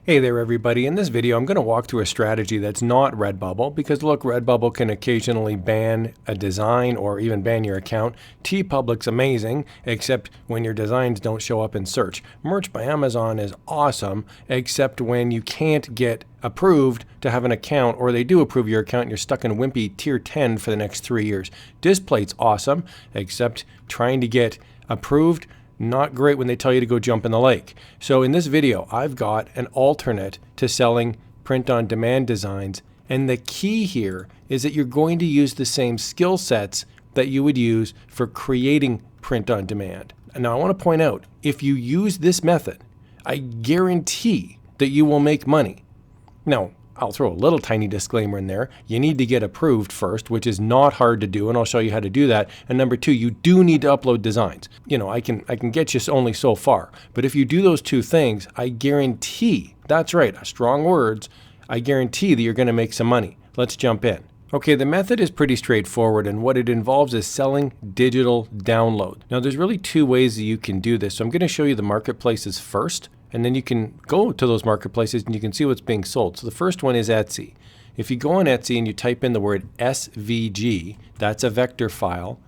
Hey there everybody, in this video I'm going to walk through a strategy that's not Redbubble because look, Redbubble can occasionally ban a design or even ban your account. TeePublic's amazing, except when your designs don't show up in search. Merch by Amazon is awesome, except when you can't get approved to have an account, or they do approve your account and you're stuck in wimpy tier 10 for the next 3 years. Display's awesome, except trying to get approved, not great when they tell you to go jump in the lake. So in this video, I've got an alternate to selling print-on-demand designs. And the key here is that you're going to use the same skill sets that you would use for creating print-on-demand. Now, I want to point out, if you use this method, I guarantee that you will make money. Now, I'll throw a little tiny disclaimer in there. You need to get approved first, which is not hard to do, and I'll show you how to do that. And number two, you do need to upload designs. You know, I can get you only so far. But if you do those two things, I guarantee, that's right, strong words, I guarantee that you're going to make some money. Let's jump in. Okay, the method is pretty straightforward, and what it involves is selling digital download. Now, there's really two ways that you can do this. So I'm going to show you the marketplaces first, and then you can go to those marketplaces and you can see what's being sold. So the first one is Etsy. If you go on Etsy and you type in the word SVG, that's a vector file,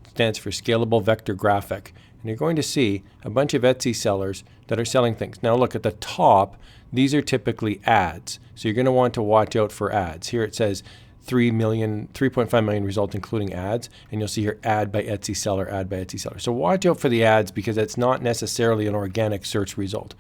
stands for Scalable Vector Graphic, and you're going to see a bunch of Etsy sellers that are selling things. Now look at the top, these are typically ads. So you're going to want to watch out for ads. Here it says 3.5 million results including ads, and you'll see here ad by Etsy seller, ad by Etsy seller. So watch out for the ads because that's not necessarily an organic search result.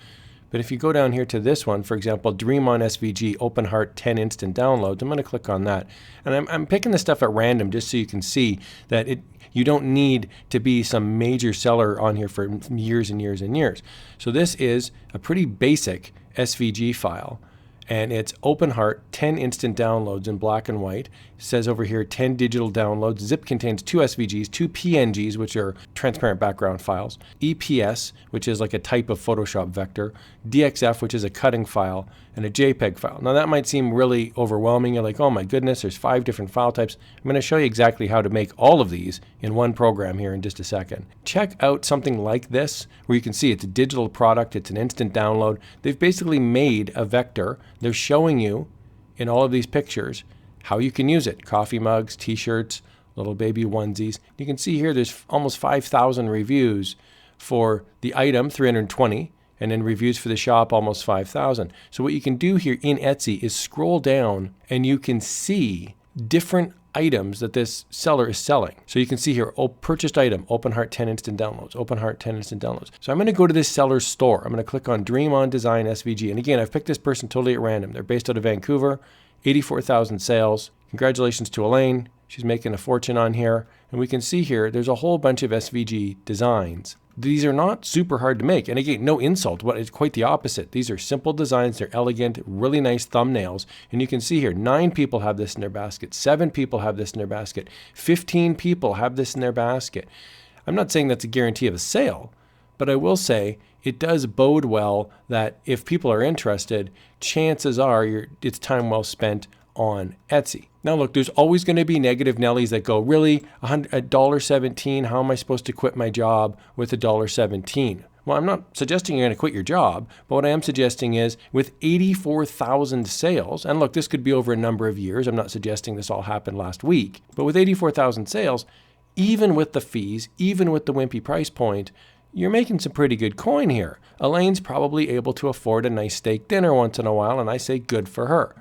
But if you go down here to this one, for example, Dream on SVG, Open Heart 10 instant downloads, I'm going to click on that. And I'm picking this stuff at random just so you can see that you don't need to be some major seller on here for years and years and years. So this is a pretty basic SVG file. And it's Open Heart, 10 instant downloads in black and white. It says over here 10 digital downloads. Zip contains 2 SVGs, 2 PNGs, which are transparent background files, EPS, which is like a type of Photoshop vector, DXF, which is a cutting file, and a JPEG file. Now that might seem really overwhelming. You're like, oh my goodness, there's 5 different file types. I'm going to show you exactly how to make all of these in one program here in just a second. Check out something like this, where you can see it's a digital product, it's an instant download. They've basically made a vector. They're showing you in all of these pictures how you can use it. Coffee mugs, t-shirts, little baby onesies. You can see here there's almost 5,000 reviews for the item, 320, and then reviews for the shop, almost 5,000. So what you can do here in Etsy is scroll down and you can see different items that this seller is selling. So you can see here, purchased item, Open Heart 10 instant downloads, Open Heart 10 instant downloads. So I'm going to go to this seller's store. I'm going to click on Dream on Design SVG. And again, I've picked this person totally at random. They're based out of Vancouver, 84,000 sales. Congratulations to Elaine. She's making a fortune on here. And we can see here, there's a whole bunch of SVG designs. These are not super hard to make. And again, no insult, but it's quite the opposite. These are simple designs. They're elegant, really nice thumbnails. And you can see here, 9 people have this in their basket. 7 people have this in their basket. 15 people have this in their basket. I'm not saying that's a guarantee of a sale, but I will say it does bode well that if people are interested, chances are it's time well spent on Etsy. Now look, there's always going to be negative Nellies that go, really, $1.17, how am I supposed to quit my job with $1.17? Well, I'm not suggesting you're going to quit your job, but what I am suggesting is with 84,000 sales, and look, this could be over a number of years. I'm not suggesting this all happened last week, but with 84,000 sales, even with the fees, even with the wimpy price point, you're making some pretty good coin here. Elaine's probably able to afford a nice steak dinner once in a while, and I say good for her.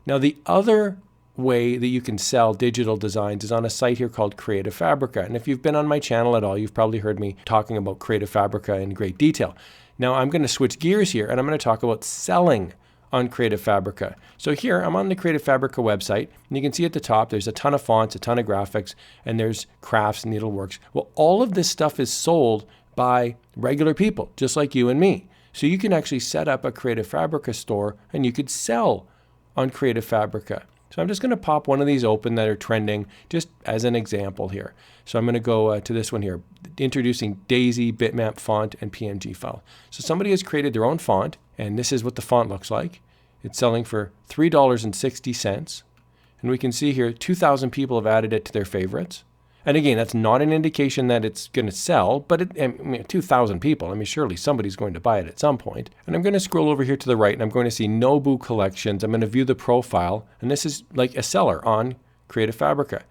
Now, the other way that you can sell digital designs is on a site here called Creative Fabrica. And if you've been on my channel at all, you've probably heard me talking about Creative Fabrica in great detail. Now, I'm going to switch gears here, and I'm going to talk about selling on Creative Fabrica. So here, I'm on the Creative Fabrica website, and you can see at the top, there's a ton of fonts, a ton of graphics, and there's crafts and needleworks. Well, all of this stuff is sold by regular people, just like you and me. So you can actually set up a Creative Fabrica store, and you could sell on Creative Fabrica. So I'm just going to pop one of these open that are trending just as an example here. So I'm going to go to this one here, introducing Daisy, bitmap font, and PNG file. So somebody has created their own font, and this is what the font looks like. It's selling for $3.60. And we can see here 2,000 people have added it to their favorites. And again, that's not an indication that it's going to sell, but 2,000 people, surely somebody's going to buy it at some point. And I'm going to scroll over here to the right, and I'm going to see Nobu Collections. I'm going to view the profile, and this is like a seller on Creative Fabrica.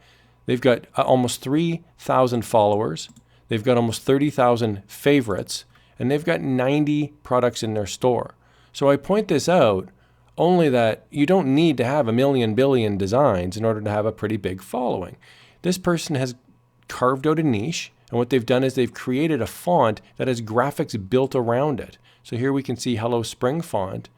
They've got almost 3,000 followers. They've got almost 30,000 favorites, and they've got 90 products in their store. So I point this out only that you don't need to have a million billion designs in order to have a pretty big following. This person has carved out a niche, and what they've done is they've created a font that has graphics built around it. So here we can see Hello Spring font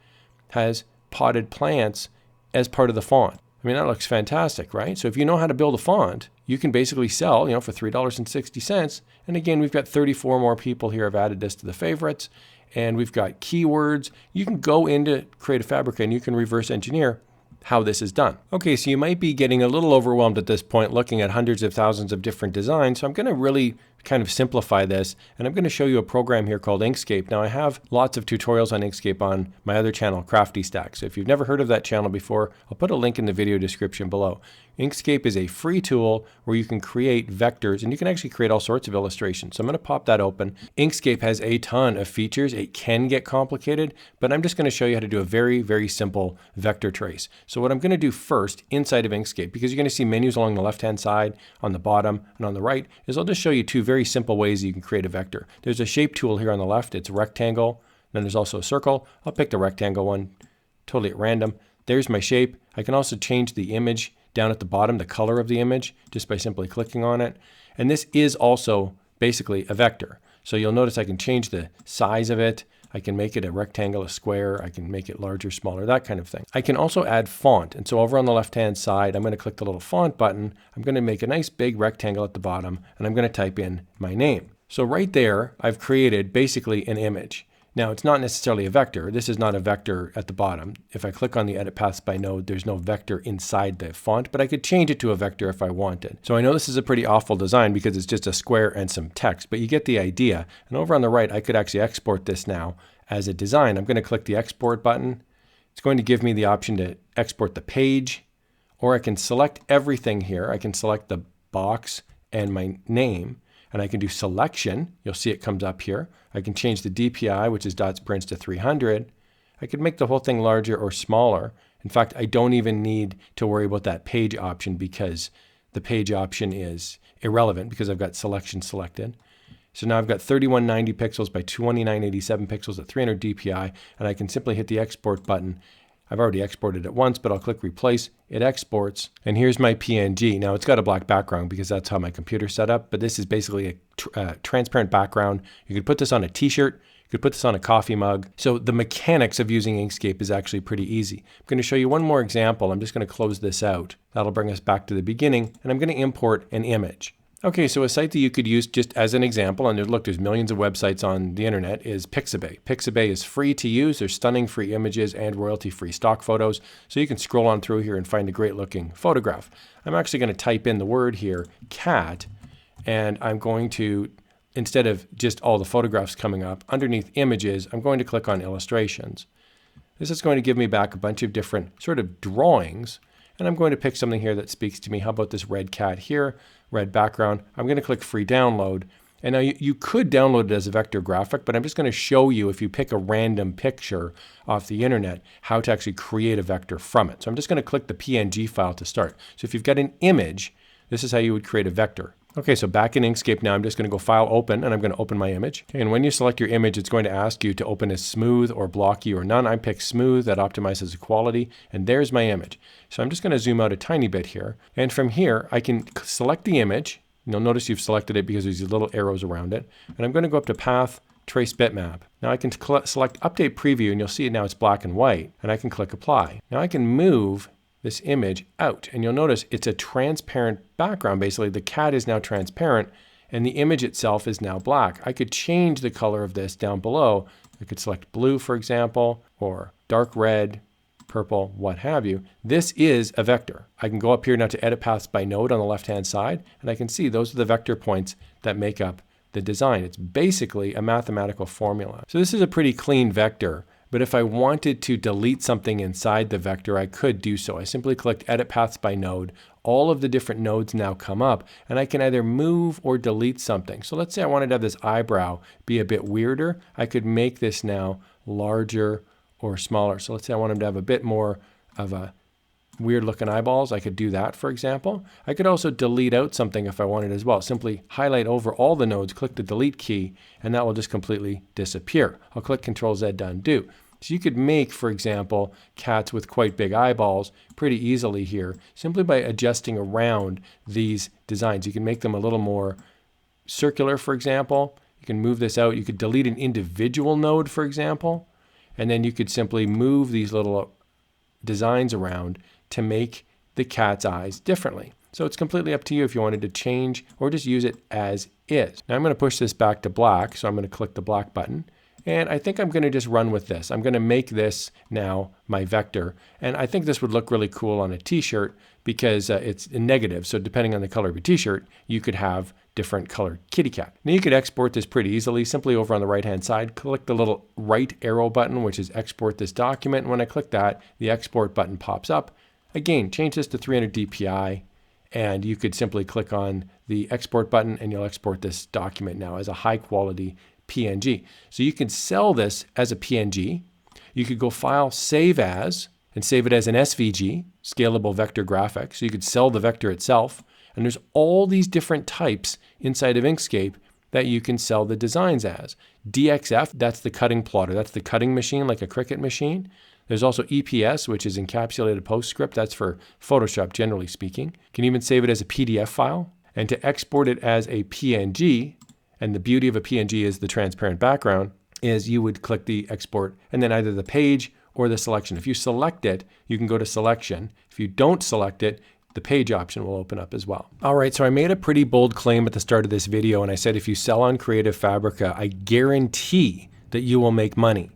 has potted plants as part of the font. That looks fantastic, right? So if you know how to build a font, you can basically sell, for $3.60. And again, we've got 34 more people here have added this to the favorites, and we've got keywords. You can go into Creative Fabrica and you can reverse engineer how this is done. Okay, so you might be getting a little overwhelmed at this point looking at hundreds of thousands of different designs. So I'm going to really kind of simplify this, and I'm going to show you a program here called Inkscape. Now I have lots of tutorials on Inkscape on my other channel, Crafty Stack. So if you've never heard of that channel before, I'll put a link in the video description below. Inkscape is a free tool where you can create vectors, and you can actually create all sorts of illustrations. So I'm going to pop that open. Inkscape has a ton of features. It can get complicated, but I'm just going to show you how to do a very, very simple vector trace. So what I'm going to do first inside of Inkscape, because you're going to see menus along the left-hand side, on the bottom, and on the right, is I'll just show you two very simple ways you can create a vector. There's a shape tool here on the left. It's rectangle. Then there's also a circle. I'll pick the rectangle one, totally at random. There's my shape. I can also change the image down at the bottom, the color of the image, just by simply clicking on it. And this is also basically a vector. So you'll notice I can change the size of it. I can make it a rectangle, a square. I can make it larger, smaller, that kind of thing. I can also add font. And so over on the left-hand side, I'm going to click the little font button. I'm going to make a nice big rectangle at the bottom, and I'm going to type in my name. So right there, I've created basically an image. Now, it's not necessarily a vector. This is not a vector at the bottom. If I click on the Edit Paths by Node, there's no vector inside the font, but I could change it to a vector if I wanted. So I know this is a pretty awful design because it's just a square and some text, but you get the idea. And over on the right, I could actually export this now as a design. I'm going to click the Export button. It's going to give me the option to export the page, or I can select everything here. I can select the box and my name, and I can do selection. You'll see it comes up here. I can change the DPI, which is dots prints, to 300. I could make the whole thing larger or smaller. In fact, I don't even need to worry about that page option because the page option is irrelevant because I've got selection selected. So now I've got 3190 pixels by 2987 pixels at 300 DPI, and I can simply hit the export button. I've already exported it once, but I'll click replace. It exports, and here's my PNG. Now it's got a black background because that's how my computer's set up, but this is basically a transparent background. You could put this on a t-shirt, you could put this on a coffee mug. So the mechanics of using Inkscape is actually pretty easy. I'm going to show you one more example. I'm just going to close this out. That'll bring us back to the beginning, and I'm going to import an image. Okay, so a site that you could use just as an example, and look, there's millions of websites on the internet, is Pixabay. Pixabay is free to use. There's stunning free images and royalty-free stock photos. So you can scroll on through here and find a great looking photograph. I'm actually going to type in the word here, cat, and I'm going to, instead of just all the photographs coming up, underneath images, I'm going to click on illustrations. This is going to give me back a bunch of different sort of drawings, and I'm going to pick something here that speaks to me. How about this red cat here? Red background. I'm going to click free download. And now you could download it as a vector graphic, but I'm just going to show you, if you pick a random picture off the internet, how to actually create a vector from it. So I'm just going to click the PNG file to start. So if you've got an image, this is how you would create a vector. Okay, so back in Inkscape now, I'm just going to go File, Open, and I'm going to open my image. Okay, and when you select your image, it's going to ask you to open as smooth or blocky or none. I pick smooth. That optimizes the quality, and there's my image. So I'm just going to zoom out a tiny bit here, and from here, I can select the image. You'll notice you've selected it because there's these little arrows around it, and I'm going to go up to Path, Trace Bitmap. Now I can select Update Preview, and you'll see now it's black and white, and I can click Apply. Now I can move this image out, and you'll notice it's a transparent background. Basically, the cat is now transparent and the image itself is now black. I could change the color of this down below. I could select blue, for example, or dark red, purple, what have you. This is a vector. I can go up here now to Edit Paths by Node on the left-hand side, and I can see those are the vector points that make up the design. It's basically a mathematical formula. So this is a pretty clean vector. But if I wanted to delete something inside the vector, I could do so. I simply clicked Edit Paths by Node. All of the different nodes now come up, and I can either move or delete something. So let's say I wanted to have this eyebrow be a bit weirder. I could make this now larger or smaller. So let's say I want him to have a bit more of a weird looking eyeballs. I could do that, for example. I could also delete out something if I wanted as well. Simply highlight over all the nodes, click the delete key, and that will just completely disappear. I'll click Control Z to undo. So you could make, for example, cats with quite big eyeballs pretty easily here, simply by adjusting around these designs. You can make them a little more circular, for example. You can move this out. You could delete an individual node, for example, and then you could simply move these little designs around to make the cat's eyes differently. So it's completely up to you if you wanted to change or just use it as is. Now I'm going to push this back to black, so I'm going to click the black button. And I think I'm going to just run with this. I'm going to make this now my vector. And I think this would look really cool on a t-shirt because it's negative. So depending on the color of your t-shirt, you could have different colored kitty cat. Now you could export this pretty easily. Simply over on the right-hand side, click the little right arrow button, which is export this document. And when I click that, the export button pops up. Again, change this to 300 dpi. And you could simply click on the export button and you'll export this document now as a high quality PNG. So you can sell this as a PNG. You could go File, Save As, and save it as an SVG, Scalable Vector Graphic. So you could sell the vector itself. And there's all these different types inside of Inkscape that you can sell the designs as. DXF, that's the cutting plotter. That's the cutting machine, like a Cricut machine. There's also EPS, which is Encapsulated PostScript. That's for Photoshop, generally speaking. You can even save it as a PDF file. And to export it as a PNG, and the beauty of a PNG is the transparent background, is you would click the export and then either the page or the selection. If you select it, you can go to selection. If you don't select it, the page option will open up as well. All right, so I made a pretty bold claim at the start of this video, and I said if you sell on Creative Fabrica, I guarantee that you will make money.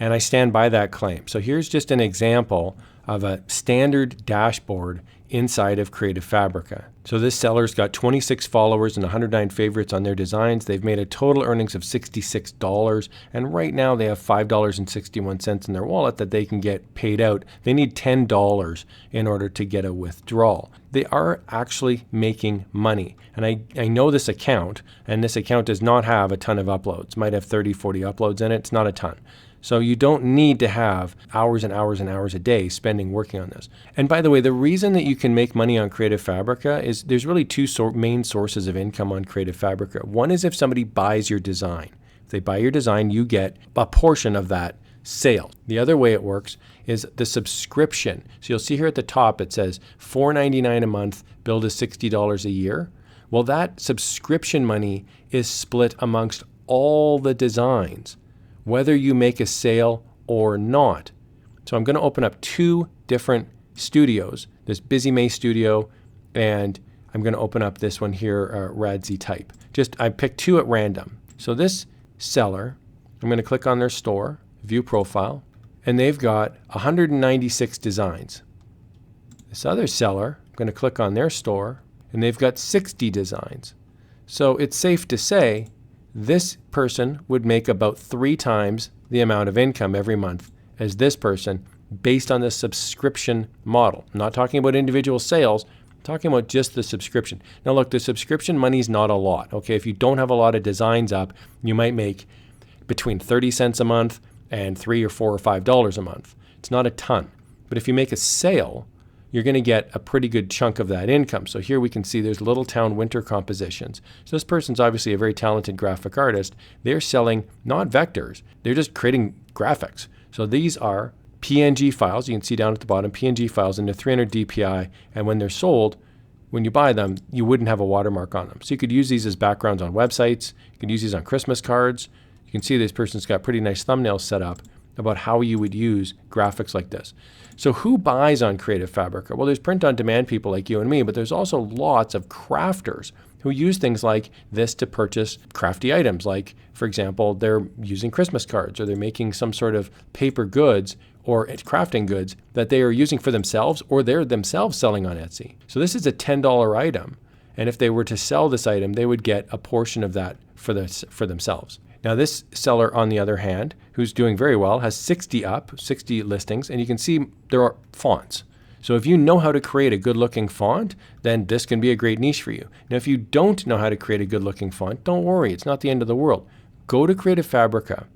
And I stand by that claim. So here's just an example of a standard dashboard inside of Creative Fabrica. So this seller's got 26 followers and 109 favorites on their designs. They've made a total earnings of $66, and right now they have $5.61 in their wallet that they can get paid out. They need $10 in order to get a withdrawal. They are actually making money. And I know this account, and this account does not have a ton of uploads. Might have 30, 40 uploads in it. It's not a ton. So you don't need to have hours and hours and hours a day spending working on this. And by the way, the reason that you can make money on Creative Fabrica is there's really two main sources of income on Creative Fabrica. One is if somebody buys your design. If they buy your design, you get a portion of that sale. The other way it works is the subscription. So you'll see here at the top it says $4.99 a month, billed is $60 a year. Well, that subscription money is split amongst all the designs, whether you make a sale or not. So I'm going to open up two different studios, this Busy May studio, and I'm going to open up this one here, Radzi Type. I picked two at random. So this seller, I'm going to click on their store, view profile, and they've got 196 designs. This other seller, I'm going to click on their store, and they've got 60 designs. So it's safe to say this person would make about 3 times the amount of income every month as this person based on the subscription model. I'm not talking about individual sales, I'm talking about just the subscription. Now look, the subscription money is not a lot. Okay, if you don't have a lot of designs up, you might make between 30 cents a month and $3 or $4 or $5 a month. It's not a ton. But if you make a sale, you're going to get a pretty good chunk of that income. So here we can see there's Little Town Winter Compositions. So this person's obviously a very talented graphic artist. They're selling not vectors, they're just creating graphics. So these are PNG files. You can see down at the bottom, PNG files into 300 dpi. And when they're sold, when you buy them, you wouldn't have a watermark on them. So you could use these as backgrounds on websites. You can use these on Christmas cards. You can see this person's got pretty nice thumbnails set up about how you would use graphics like this. So who buys on Creative Fabrica? Well, there's print-on-demand people like you and me, but there's also lots of crafters who use things like this to purchase crafty items. Like, for example, they're using Christmas cards, or they're making some sort of paper goods or crafting goods that they are using for themselves, or they're themselves selling on Etsy. So this is a $10 item. And if they were to sell this item, they would get a portion of that for themselves. Now this seller, on the other hand, who's doing very well, has 60 listings, and you can see there are fonts. So if you know how to create a good looking font, then this can be a great niche for you. Now, if you don't know how to create a good looking font, don't worry, it's not the end of the world. Go to Creative Fabrica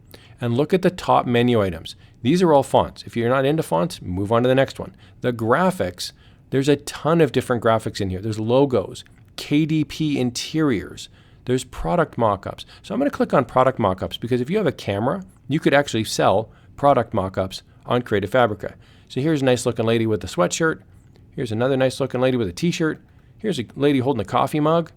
and look at the top menu items. These are all fonts. If you're not into fonts, move on to the next one. The graphics, there's a ton of different graphics in here. There's logos, KDP interiors, there's product mockups. So I'm going to click on product mockups because if you have a camera, you could actually sell product mockups on Creative Fabrica. So here's a nice looking lady with a sweatshirt. Here's another nice looking lady with a t-shirt. Here's a lady holding a coffee mug.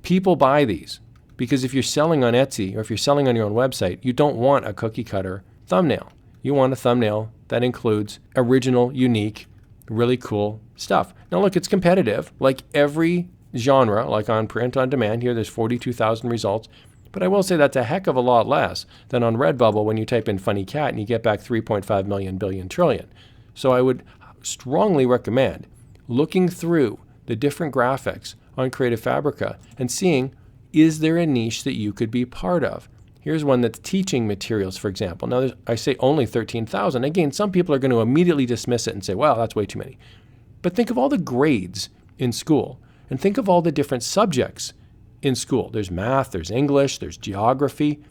People buy these because if you're selling on Etsy or if you're selling on your own website, you don't want a cookie cutter thumbnail. You want a thumbnail that includes original, unique, really cool stuff. Now look, it's competitive like every genre, like on print on demand. Here there's 42,000 results. But I will say that's a heck of a lot less than on Redbubble when you type in funny cat and you get back 3.5 million billion trillion. So I would strongly recommend looking through the different graphics on Creative Fabrica and seeing, is there a niche that you could be part of? Here's one that's teaching materials, for example. Now I say only 13,000. Again, some people are going to immediately dismiss it and say, wow, that's way too many. But think of all the grades in school and think of all the different subjects in school. There's math, there's English, there's geography.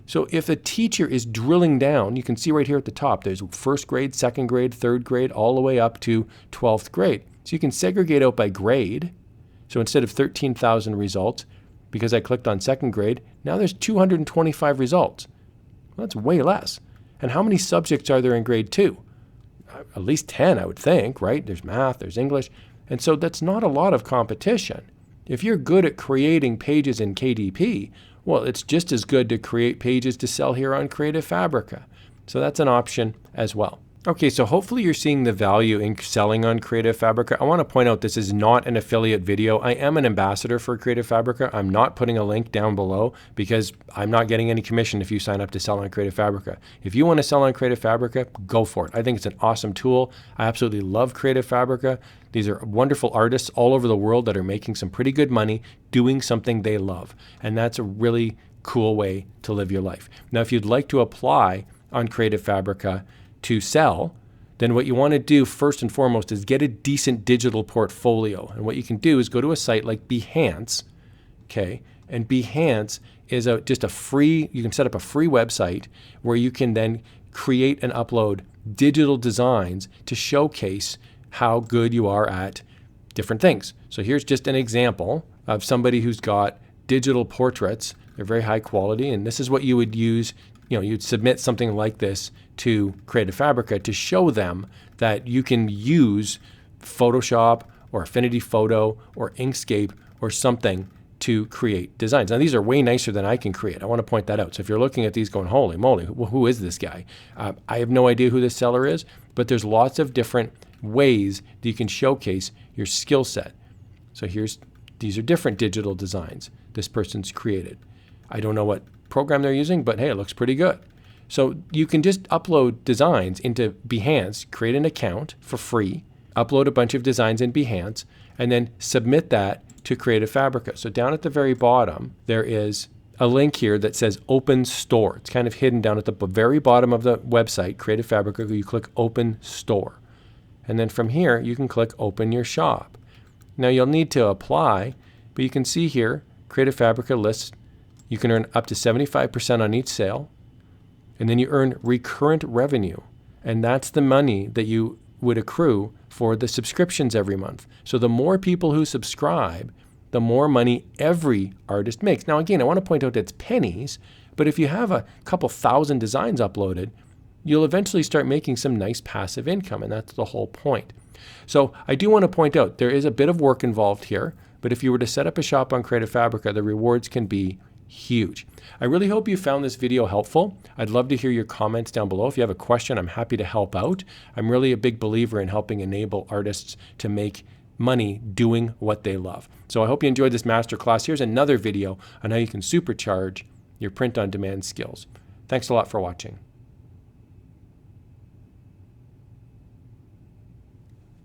So if a teacher is drilling down, you can see right here at the top, there's first grade, second grade, third grade, all the way up to 12th grade. So you can segregate out by grade. So instead of 13,000 results, because I clicked on second grade, now there's 225 results. Well, that's way less. And how many subjects are there in grade 2? At least 10, I would think, right? There's math, there's English. And so that's not a lot of competition. If you're good at creating pages in KDP, well, it's just as good to create pages to sell here on Creative Fabrica. So that's an option as well. Okay, so hopefully you're seeing the value in selling on Creative Fabrica. I want to point out this is not an affiliate video. I am an ambassador for Creative Fabrica. I'm not putting a link down below because I'm not getting any commission if you sign up to sell on Creative Fabrica. If you want to sell on Creative Fabrica, go for it. I think it's an awesome tool. I absolutely love Creative Fabrica. These are wonderful artists all over the world that are making some pretty good money doing something they love. And that's a really cool way to live your life. Now, if you'd like to apply on Creative Fabrica to sell, then what you want to do first and foremost is get a decent digital portfolio. And what you can do is go to a site like Behance, okay? And Behance is just a free, you can set up a free website where you can then create and upload digital designs to showcase how good you are at different things. So here's just an example of somebody who's got digital portraits. They're very high quality, and this is what you would use. You'd submit something like this to Creative Fabrica to show them that you can use Photoshop or Affinity Photo or Inkscape or something to create designs. Now, these are way nicer than I can create. I want to point that out. So if you're looking at these going, holy moly, who is this guy? I have no idea who this seller is, but there's lots of different ways that you can showcase your skill set. So these are different digital designs this person's created. I don't know what program they're using, but hey, it looks pretty good. So you can just upload designs into Behance, create an account for free, upload a bunch of designs in Behance, and then submit that to Creative Fabrica. So down at the very bottom, there is a link here that says Open Store. It's kind of hidden down at the very bottom of the website, Creative Fabrica. You click Open Store. And then from here, you can click Open Your Shop. Now you'll need to apply, but you can see here, Creative Fabrica lists, you can earn up to 75% on each sale. And then you earn recurrent revenue. And that's the money that you would accrue for the subscriptions every month. So the more people who subscribe, the more money every artist makes. Now again, I want to point out it's pennies, but if you have a couple thousand designs uploaded, you'll eventually start making some nice passive income, and that's the whole point. So I do want to point out there is a bit of work involved here, but if you were to set up a shop on Creative Fabrica, the rewards can be huge. I really hope you found this video helpful. I'd love to hear your comments down below. If you have a question, I'm happy to help out. I'm really a big believer in helping enable artists to make money doing what they love. So I hope you enjoyed this masterclass. Here's another video on how you can supercharge your print-on-demand skills. Thanks a lot for watching.